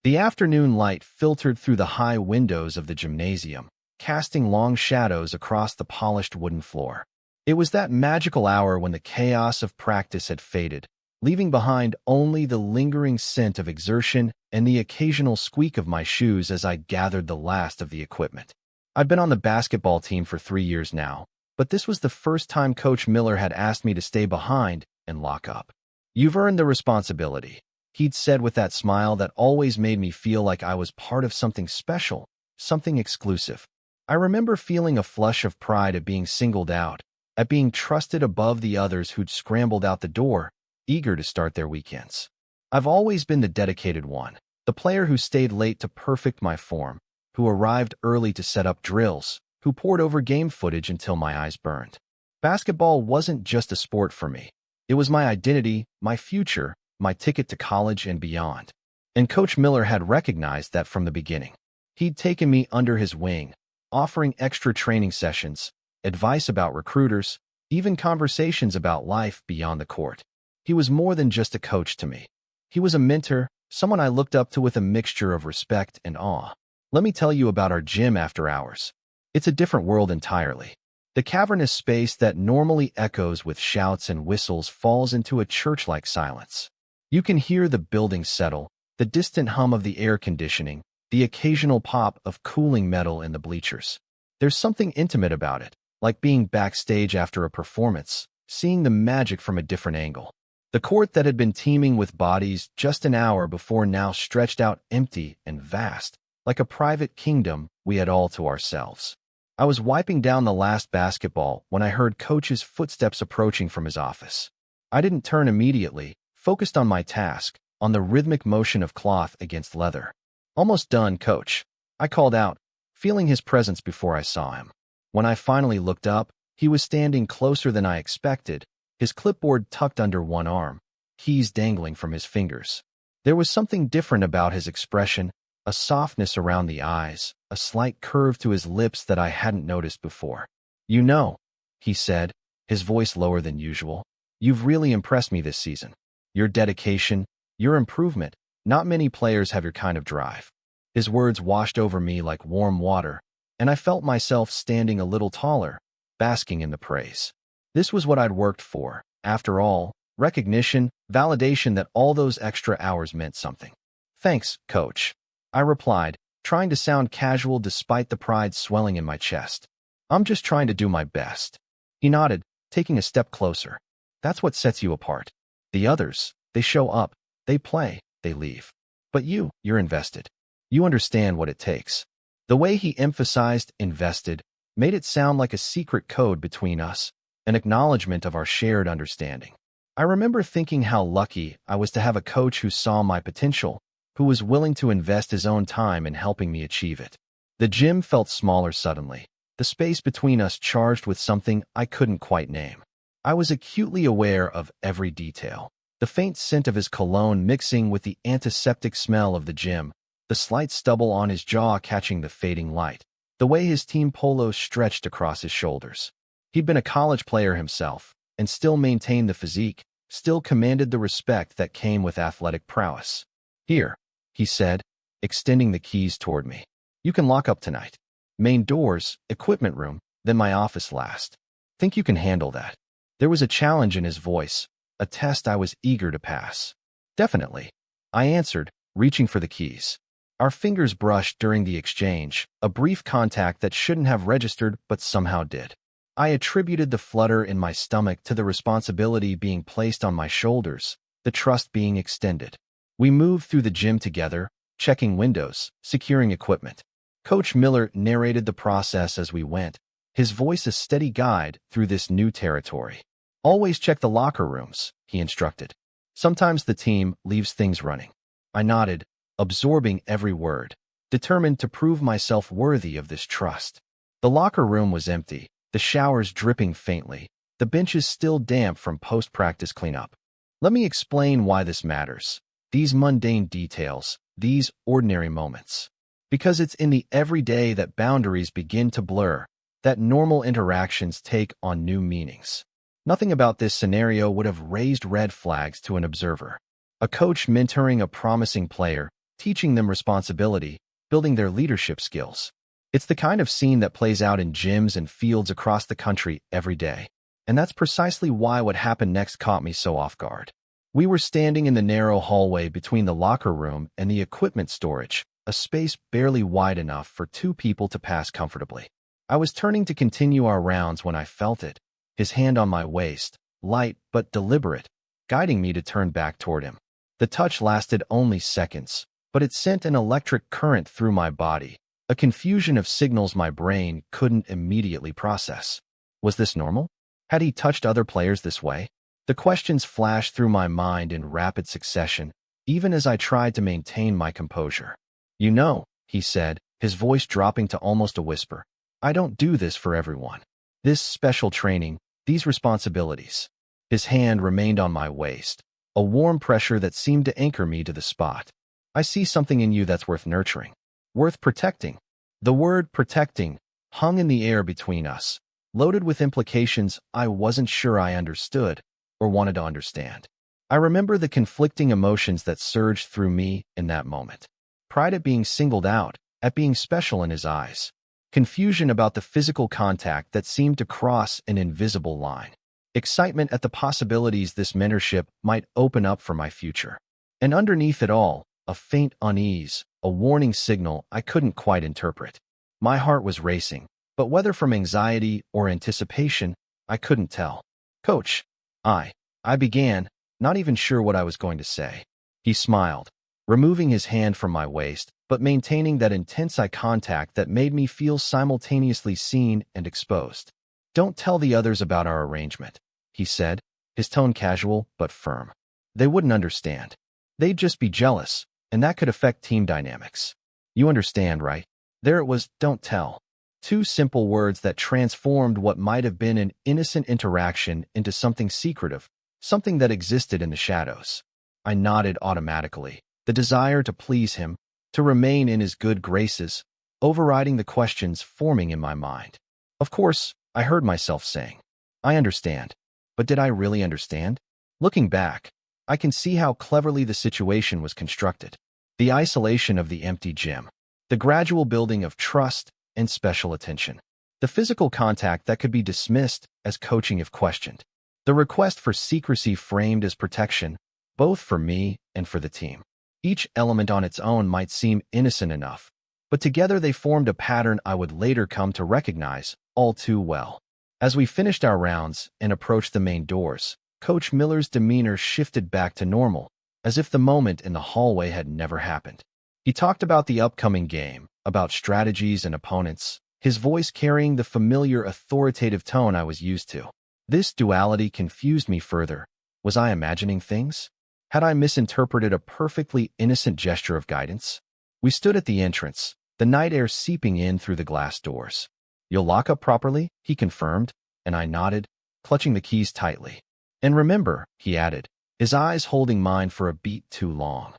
The afternoon light filtered through the high windows of the gymnasium, casting long shadows across the polished wooden floor. It was that magical hour when the chaos of practice had faded, leaving behind only the lingering scent of exertion and the occasional squeak of my shoes as I gathered the last of the equipment. I'd been on the basketball team for 3 years now, but this was the first time Coach Miller had asked me to stay behind and lock up. "You've earned the responsibility," he'd said with that smile that always made me feel like I was part of something special, something exclusive. I remember feeling a flush of pride at being singled out, at being trusted above the others who'd scrambled out the door, eager to start their weekends. I've always been the dedicated one, the player who stayed late to perfect my form, who arrived early to set up drills, who pored over game footage until my eyes burned. Basketball wasn't just a sport for me. It was my identity, my future, my ticket to college and beyond. And Coach Miller had recognized that from the beginning. He'd taken me under his wing, offering extra training sessions, advice about recruiters, even conversations about life beyond the court. He was more than just a coach to me. He was a mentor, someone I looked up to with a mixture of respect and awe. Let me tell you about our gym after hours. It's a different world entirely. The cavernous space that normally echoes with shouts and whistles falls into a church-like silence. You can hear the building settle, the distant hum of the air conditioning, the occasional pop of cooling metal in the bleachers. There's something intimate about it, like being backstage after a performance, seeing the magic from a different angle. The court that had been teeming with bodies just an hour before now stretched out empty and vast, like a private kingdom we had all to ourselves. I was wiping down the last basketball when I heard Coach's footsteps approaching from his office. I didn't turn immediately, focused on my task, on the rhythmic motion of cloth against leather. "Almost done, Coach," I called out, feeling his presence before I saw him. When I finally looked up, he was standing closer than I expected, his clipboard tucked under one arm, keys dangling from his fingers. There was something different about his expression, a softness around the eyes, a slight curve to his lips that I hadn't noticed before. "You know," he said, his voice lower than usual, "you've really impressed me this season. Your dedication, your improvement, not many players have your kind of drive." His words washed over me like warm water, and I felt myself standing a little taller, basking in the praise. This was what I'd worked for, after all, recognition, validation that all those extra hours meant something. "Thanks, Coach," I replied, trying to sound casual despite the pride swelling in my chest. "I'm just trying to do my best." He nodded, taking a step closer. "That's what sets you apart. The others, they show up, they play, they leave. But you're invested. You understand what it takes." The way he emphasized invested made it sound like a secret code between us, an acknowledgement of our shared understanding. I remember thinking how lucky I was to have a coach who saw my potential, who was willing to invest his own time in helping me achieve it. The gym felt smaller suddenly, the space between us charged with something I couldn't quite name. I was acutely aware of every detail, the faint scent of his cologne mixing with the antiseptic smell of the gym, the slight stubble on his jaw catching the fading light, the way his team polo stretched across his shoulders. He'd been a college player himself, and still maintained the physique, still commanded the respect that came with athletic prowess. "Here," he said, extending the keys toward me. "You can lock up tonight. Main doors, equipment room, then my office last. Think you can handle that?" There was a challenge in his voice, a test I was eager to pass. "Definitely," I answered, reaching for the keys. Our fingers brushed during the exchange, a brief contact that shouldn't have registered but somehow did. I attributed the flutter in my stomach to the responsibility being placed on my shoulders, the trust being extended. We moved through the gym together, checking windows, securing equipment. Coach Miller narrated the process as we went, his voice a steady guide through this new territory. "Always check the locker rooms," he instructed. "Sometimes the team leaves things running." I nodded, absorbing every word, determined to prove myself worthy of this trust. The locker room was empty, the showers dripping faintly, the benches still damp from post-practice cleanup. Let me explain why this matters. These mundane details, these ordinary moments. Because it's in the everyday that boundaries begin to blur, that normal interactions take on new meanings. Nothing about this scenario would have raised red flags to an observer. A coach mentoring a promising player, teaching them responsibility, building their leadership skills. It's the kind of scene that plays out in gyms and fields across the country every day. And that's precisely why what happened next caught me so off guard. We were standing in the narrow hallway between the locker room and the equipment storage, a space barely wide enough for two people to pass comfortably. I was turning to continue our rounds when I felt it, his hand on my waist, light but deliberate, guiding me to turn back toward him. The touch lasted only seconds, but it sent an electric current through my body, a confusion of signals my brain couldn't immediately process. Was this normal? Had he touched other players this way? The questions flashed through my mind in rapid succession, even as I tried to maintain my composure. You know, he said, his voice dropping to almost a whisper, I don't do this for everyone. This special training, these responsibilities. His hand remained on my waist, a warm pressure that seemed to anchor me to the spot. I see something in you that's worth nurturing, worth protecting. The word protecting hung in the air between us, loaded with implications I wasn't sure I understood or wanted to understand. I remember the conflicting emotions that surged through me in that moment. Pride at being singled out, at being special in his eyes. Confusion about the physical contact that seemed to cross an invisible line. Excitement at the possibilities this mentorship might open up for my future. And underneath it all, a faint unease, a warning signal I couldn't quite interpret. My heart was racing, but whether from anxiety or anticipation, I couldn't tell. Coach, I began, not even sure what I was going to say. He smiled, removing his hand from my waist, but maintaining that intense eye contact that made me feel simultaneously seen and exposed. Don't tell the others about our arrangement, he said, his tone casual but firm. They wouldn't understand. They'd just be jealous, and that could affect team dynamics. You understand, right? There it was, don't tell. Two simple words that transformed what might have been an innocent interaction into something secretive, something that existed in the shadows. I nodded automatically, the desire to please him, to remain in his good graces, overriding the questions forming in my mind. Of course, I heard myself saying, I understand. But did I really understand? Looking back, I can see how cleverly the situation was constructed. The isolation of the empty gym, the gradual building of trust and special attention, the physical contact that could be dismissed as coaching if questioned, the request for secrecy framed as protection, both for me and for the team. Each element on its own might seem innocent enough, but together they formed a pattern I would later come to recognize all too well. As we finished our rounds and approached the main doors, Coach Miller's demeanor shifted back to normal, as if the moment in the hallway had never happened. He talked about the upcoming game, about strategies and opponents, his voice carrying the familiar authoritative tone I was used to. This duality confused me further. Was I imagining things? Had I misinterpreted a perfectly innocent gesture of guidance? We stood at the entrance, the night air seeping in through the glass doors. You'll lock up properly, he confirmed, and I nodded, clutching the keys tightly. And remember, he added, his eyes holding mine for a beat too long.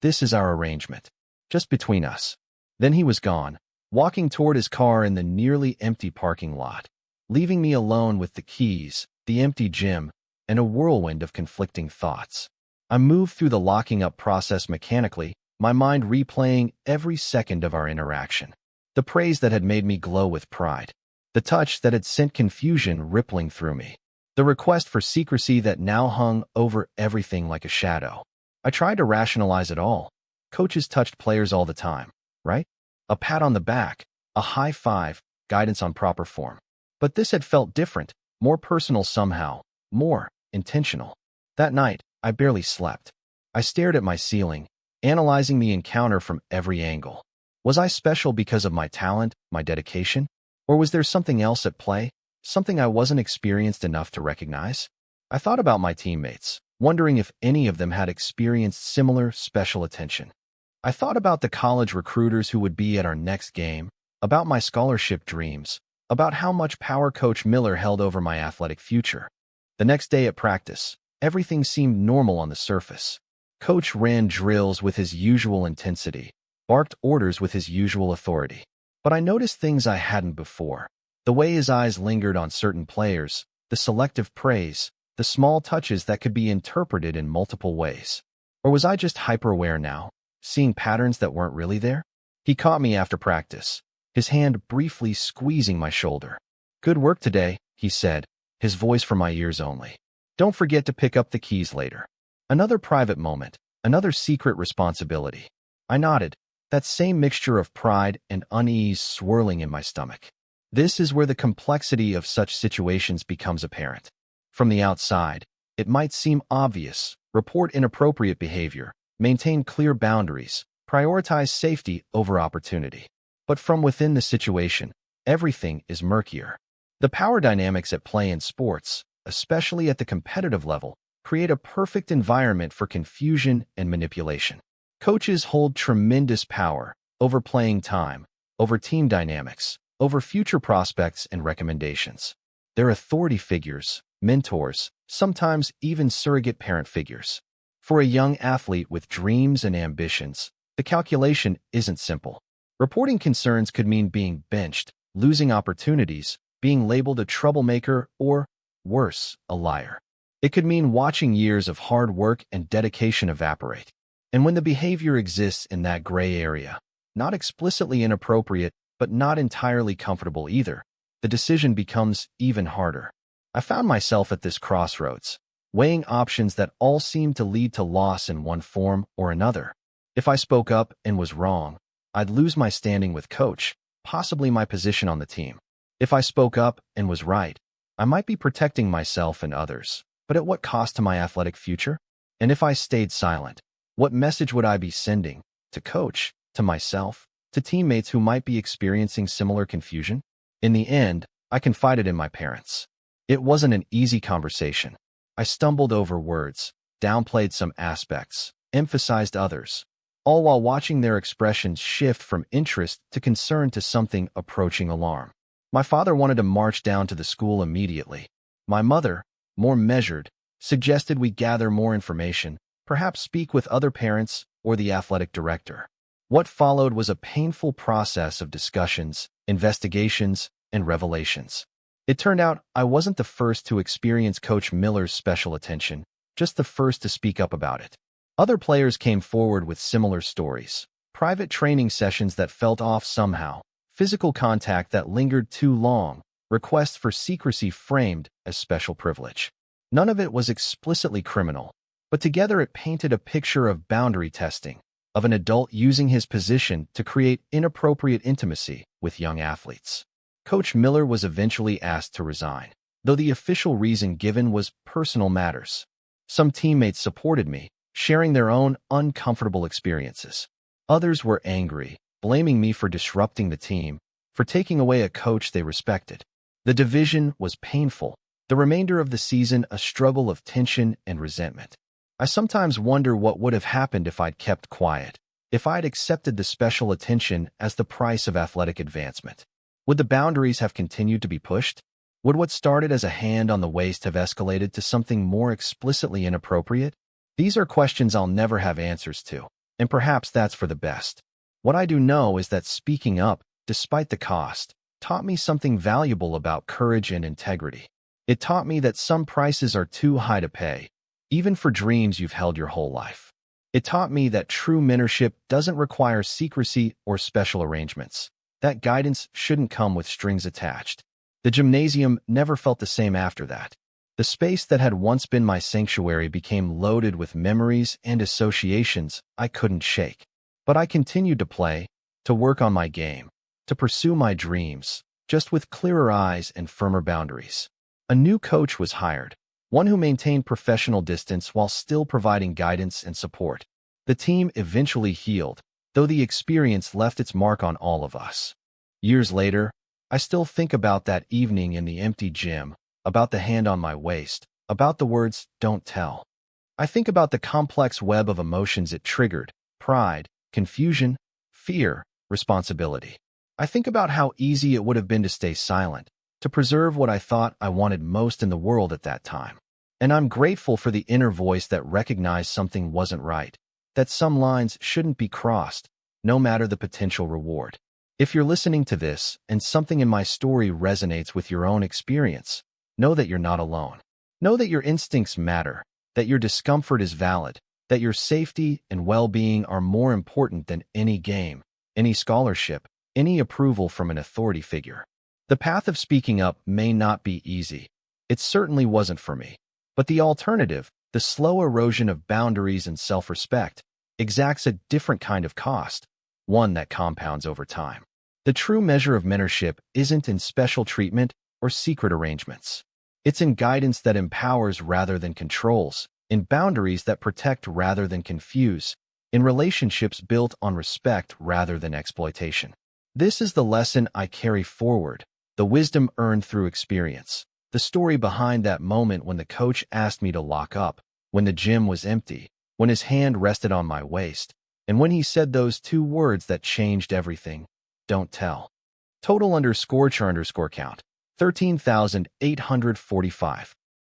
This is our arrangement. Just between us. Then he was gone, walking toward his car in the nearly empty parking lot, leaving me alone with the keys, the empty gym, and a whirlwind of conflicting thoughts. I moved through the locking up process mechanically, my mind replaying every second of our interaction. The praise that had made me glow with pride. The touch that had sent confusion rippling through me. The request for secrecy that now hung over everything like a shadow. I tried to rationalize it all. Coaches touched players all the time, right? A pat on the back, a high five, guidance on proper form. But this had felt different, more personal somehow, more intentional. That night, I barely slept. I stared at my ceiling, analyzing the encounter from every angle. Was I special because of my talent, my dedication? Or was there something else at play, something I wasn't experienced enough to recognize? I thought about my teammates, wondering if any of them had experienced similar special attention. I thought about the college recruiters who would be at our next game, about my scholarship dreams, about how much power Coach Miller held over my athletic future. The next day at practice, everything seemed normal on the surface. Coach ran drills with his usual intensity, barked orders with his usual authority. But I noticed things I hadn't before. The way his eyes lingered on certain players, the selective praise, the small touches that could be interpreted in multiple ways. Or was I just hyper-aware now, seeing patterns that weren't really there? He caught me after practice, his hand briefly squeezing my shoulder. "Good work today," he said, his voice for my ears only. "Don't forget to pick up the keys later." Another private moment, another secret responsibility. I nodded, that same mixture of pride and unease swirling in my stomach. This is where the complexity of such situations becomes apparent. From the outside, it might seem obvious: report inappropriate behavior, maintain clear boundaries, prioritize safety over opportunity. But from within the situation, everything is murkier. The power dynamics at play in sports, especially at the competitive level, create a perfect environment for confusion and manipulation. Coaches hold tremendous power over playing time, over team dynamics, over future prospects and recommendations. They're authority figures, mentors, sometimes even surrogate parent figures. For a young athlete with dreams and ambitions, the calculation isn't simple. Reporting concerns could mean being benched, losing opportunities, being labeled a troublemaker, or, worse, a liar. It could mean watching years of hard work and dedication evaporate. And when the behavior exists in that gray area, not explicitly inappropriate, but not entirely comfortable either, the decision becomes even harder. I found myself at this crossroads, weighing options that all seemed to lead to loss in one form or another. If I spoke up and was wrong, I'd lose my standing with coach, possibly my position on the team. If I spoke up and was right, I might be protecting myself and others, but at what cost to my athletic future? And if I stayed silent, what message would I be sending? To coach, to myself, to teammates who might be experiencing similar confusion? In the end, I confided in my parents. It wasn't an easy conversation. I stumbled over words, downplayed some aspects, emphasized others, all while watching their expressions shift from interest to concern to something approaching alarm. My father wanted to march down to the school immediately. My mother, more measured, suggested we gather more information, perhaps speak with other parents or the athletic director. What followed was a painful process of discussions, investigations, and revelations. It turned out I wasn't the first to experience Coach Miller's special attention, just the first to speak up about it. Other players came forward with similar stories: private training sessions that felt off somehow, physical contact that lingered too long, requests for secrecy framed as special privilege. None of it was explicitly criminal, but together it painted a picture of boundary testing, of an adult using his position to create inappropriate intimacy with young athletes. Coach Miller was eventually asked to resign, though the official reason given was personal matters. Some teammates supported me, sharing their own uncomfortable experiences. Others were angry, blaming me for disrupting the team, for taking away a coach they respected. The division was painful, the remainder of the season a struggle of tension and resentment. I sometimes wonder what would have happened if I'd kept quiet, if I'd accepted the special attention as the price of athletic advancement. Would the boundaries have continued to be pushed? Would what started as a hand on the waist have escalated to something more explicitly inappropriate? These are questions I'll never have answers to, and perhaps that's for the best. What I do know is that speaking up, despite the cost, taught me something valuable about courage and integrity. It taught me that some prices are too high to pay, even for dreams you've held your whole life. It taught me that true mentorship doesn't require secrecy or special arrangements. That guidance shouldn't come with strings attached. The gymnasium never felt the same after that. The space that had once been my sanctuary became loaded with memories and associations I couldn't shake. But I continued to play, to work on my game, to pursue my dreams, just with clearer eyes and firmer boundaries. A new coach was hired, one who maintained professional distance while still providing guidance and support. The team eventually healed, though the experience left its mark on all of us. Years later, I still think about that evening in the empty gym, about the hand on my waist, about the words, "Don't tell." I think about the complex web of emotions it triggered: pride, confusion, fear, responsibility. I think about how easy it would have been to stay silent, to preserve what I thought I wanted most in the world at that time. And I'm grateful for the inner voice that recognized something wasn't right, that some lines shouldn't be crossed, no matter the potential reward. If you're listening to this and something in my story resonates with your own experience, know that you're not alone. Know that your instincts matter, that your discomfort is valid, that your safety and well-being are more important than any game, any scholarship, any approval from an authority figure. The path of speaking up may not be easy. It certainly wasn't for me. But the alternative, the slow erosion of boundaries and self-respect, exacts a different kind of cost, one that compounds over time. The true measure of mentorship isn't in special treatment or secret arrangements. It's in guidance that empowers rather than controls, in boundaries that protect rather than confuse, in relationships built on respect rather than exploitation. This is the lesson I carry forward, the wisdom earned through experience, the story behind that moment when the coach asked me to lock up, when the gym was empty, when his hand rested on my waist, and when he said those two words that changed everything: don't tell. Total _char_count, 13,845.